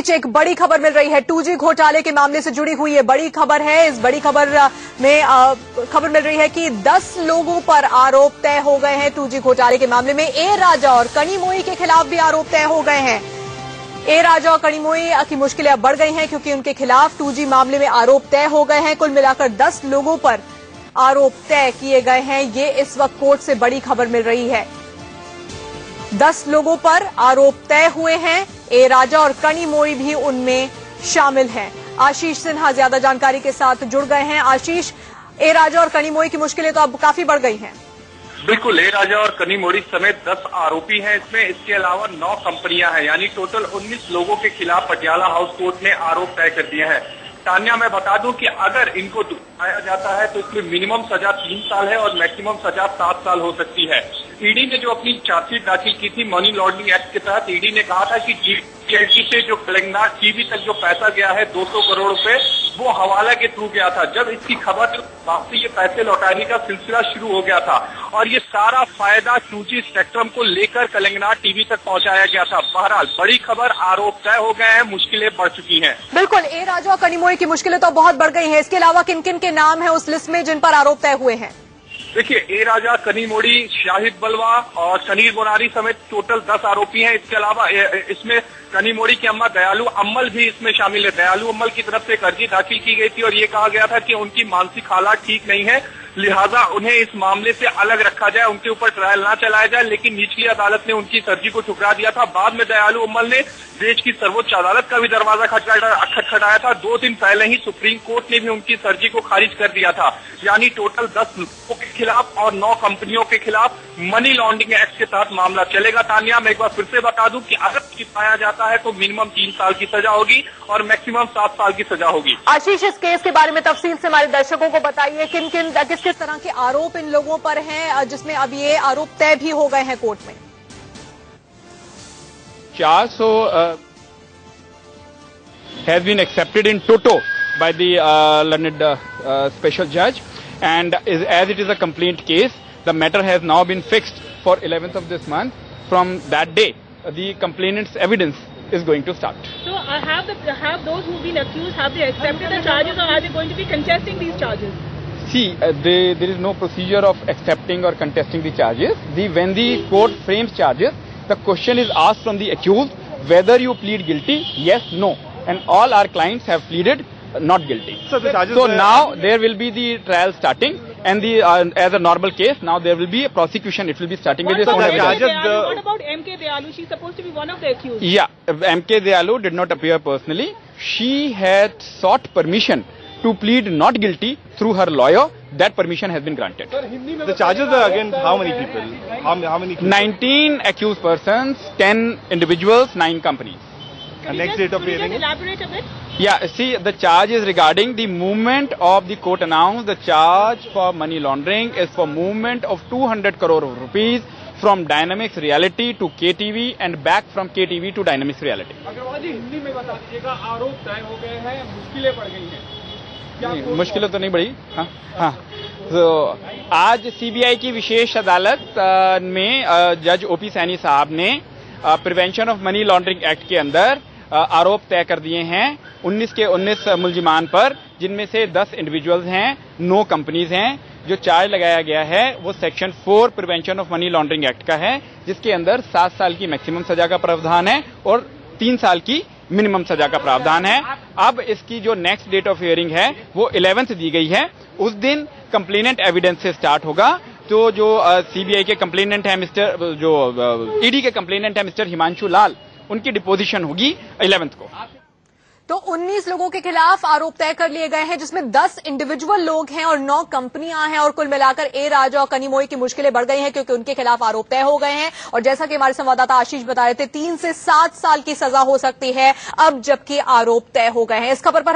बीच एक बड़ी खबर मिल रही है। 2G घोटाले के मामले से जुड़ी हुई ये बड़ी खबर है। इस बड़ी खबर में खबर मिल रही है कि 10 लोगों पर आरोप तय हो गए हैं। 2G घोटाले के मामले में ए राजा और कनिमोई के खिलाफ भी आरोप तय हो गए हैं। ए राजा और कनिमोई की मुश्किलें अब बढ़ गई हैं क्योंकि उनके खिलाफ 2G मामले में आरोप तय हो गए हैं। कुल मिलाकर 10 लोगों पर आरोप तय किए गए हैं। ये इस वक्त कोर्ट से बड़ी खबर मिल रही है। 10 लोगों पर आरोप तय हुए हैं। ए राजा और कनिमोई भी उनमें शामिल हैं। आशीष सिन्हा ज्यादा जानकारी के साथ जुड़ गए हैं। आशीष, ए राजा और कनिमोई की मुश्किलें तो अब काफी बढ़ गई हैं। बिल्कुल, ए राजा और कनिमोई समेत 10 आरोपी हैं इसमें। इसके अलावा 9 कंपनियां हैं, यानी टोटल 19 लोगों के खिलाफ पटियाला हाउस कोर्ट ने आरोप तय कर दिए हैं। तान्या, मैं बता दूं कि अगर इनको दोहराया जाता है तो इसमें मिनिमम सजा 3 साल है और मैक्सिमम सजा 7 साल हो सकती है। ईडी ने जो अपनी चार्जशीट दाखिल की थी मनी लॉन्ड्रिंग एक्ट के तहत, ईडी ने कहा था कि जीएलटी से जो कलिंगनार टीवी तक जो पैसा गया है 200 करोड़ रुपए, वो हवाला के थ्रू गया था। जब इसकी खबर वापसी ये पैसे लौटाने का सिलसिला शुरू हो गया था और ये सारा फायदा 2G स्पेक्ट्रम को लेकर कलिंगनार टीवी तक पहुंचाया गया था। बहरहाल बड़ी खबर, आरोप तय हो गए हैं, मुश्किलें बढ़ चुकी हैं। बिल्कुल, ए राजा और कनिमोई की मुश्किलें तो बहुत बढ़ गई हैं। इसके अलावा किन किन के नाम है उस लिस्ट में जिन पर आरोप तय हुए हैं? देखिए, ए राजा, कनिमोई, शाहिद बलवा और सनीर बोनारी समेत टोटल 10 आरोपी हैं। इसके अलावा इसमें कनिमोई की अम्मा दयालु अम्मल भी इसमें शामिल है। दयालु अम्मल की तरफ से एक अर्जी दाखिल की गई थी और ये कहा गया था कि उनकी मानसिक हालत ठीक नहीं है, लिहाजा उन्हें इस मामले से अलग रखा जाए, उनके ऊपर ट्रायल ना चलाया जाए। लेकिन निचली अदालत ने उनकी अर्जी को ठुकरा दिया था। बाद में दयालु अम्मल ने देश की सर्वोच्च अदालत का भी दरवाजा खटखटाया था। 2 दिन पहले ही सुप्रीम कोर्ट ने भी उनकी अर्जी को खारिज कर दिया था। यानी टोटल 10 लोगों के खिलाफ और 9 कंपनियों के खिलाफ मनी लॉन्ड्रिंग एक्ट के तहत मामला चलेगा। तान्या, मैं एक बार फिर से बता दूं कि अगर पाया जाता है तो मिनिमम 3 साल की सजा होगी और मैक्सिमम 7 साल की सजा होगी। आशीष, इस केस के बारे में तफसील से हमारे दर्शकों को बताइए। किस किस तरह के आरोप इन लोगों पर हैं जिसमें अब ये आरोप तय भी हो गए हैं कोर्ट में? 400 has been accepted in toto by the learned special judge, and as it is a complaint case, the matter has now been fixed for 11th of this month. From that day, the complainant's evidence is going to start. So, have those who've been accused, have they accepted the charges, or are they going to be contesting these charges? See, there is no procedure of accepting or contesting the charges. When the court frames charges, the question is asked from the accused whether you plead guilty, yes, no, and all our clients have pleaded not guilty. So now there will be the trial starting, and as a normal case, now there will be a prosecution. It will be starting with this. What about MK Dayalu? She's supposed to be one of the accused. Yeah, MK Dayalu did not appear personally. She had sought permission to plead not guilty through her lawyer. That permission has been granted. The charges are against how many people? How many people? 19 accused persons, 10 individuals, 9 companies. And next date of hearing? Elaborate a bit? Yeah, see, the charge is regarding the movement of the court announced. The charge for money laundering is for movement of 200 crore rupees from Dynamics Reality to KTV and back from KTV to Dynamics Reality. Agarwal जी, हिंदी में बता दीजिएगा, आरोप तय हो गए हैं, मुश्किलें बढ़ गई हैं। मुश्किलें तो नहीं बढ़ी। हाँ। तो आज सीबीआई की विशेष अदालत में जज ओपी सैनी साहब ने prevention of money laundering act के अंदर आरोप तय कर दिए हैं 19 के 19 मुलजिमान पर, जिनमें से 10 इंडिविजुअल्स हैं, 9 कंपनीज हैं। जो चार्ज लगाया गया है वो section 4 prevention of money laundering act का है, जिसके अंदर 7 साल की मैक्सिमम सजा का प्रावधान है और 3 साल की मिनिमम सजा का प्रावधान है। अब इसकी जो नेक्स्ट डेट ऑफ हियरिंग है वो 11th दी गई है। उस दिन कंप्लेनेंट एविडेंस से स्टार्ट होगा। तो जो सीबीआई के कंप्लेनेंट है ईडी के कंप्लेनेंट है मिस्टर हिमांशु लाल, उनकी डिपोजिशन होगी 11th को। तो 19 लोगों के खिलाफ आरोप तय कर लिए गए हैं, जिसमें 10 इंडिविजुअल लोग हैं और 9 कंपनियां हैं, और कुल मिलाकर ए राजा और कनिमोई की मुश्किलें बढ़ गई हैं क्योंकि उनके खिलाफ आरोप तय हो गए हैं। और जैसा कि हमारे संवाददाता आशीष बता रहे थे, 3 से 7 साल की सजा हो सकती है अब जबकि आरोप तय हो गए हैं। इस खबर पर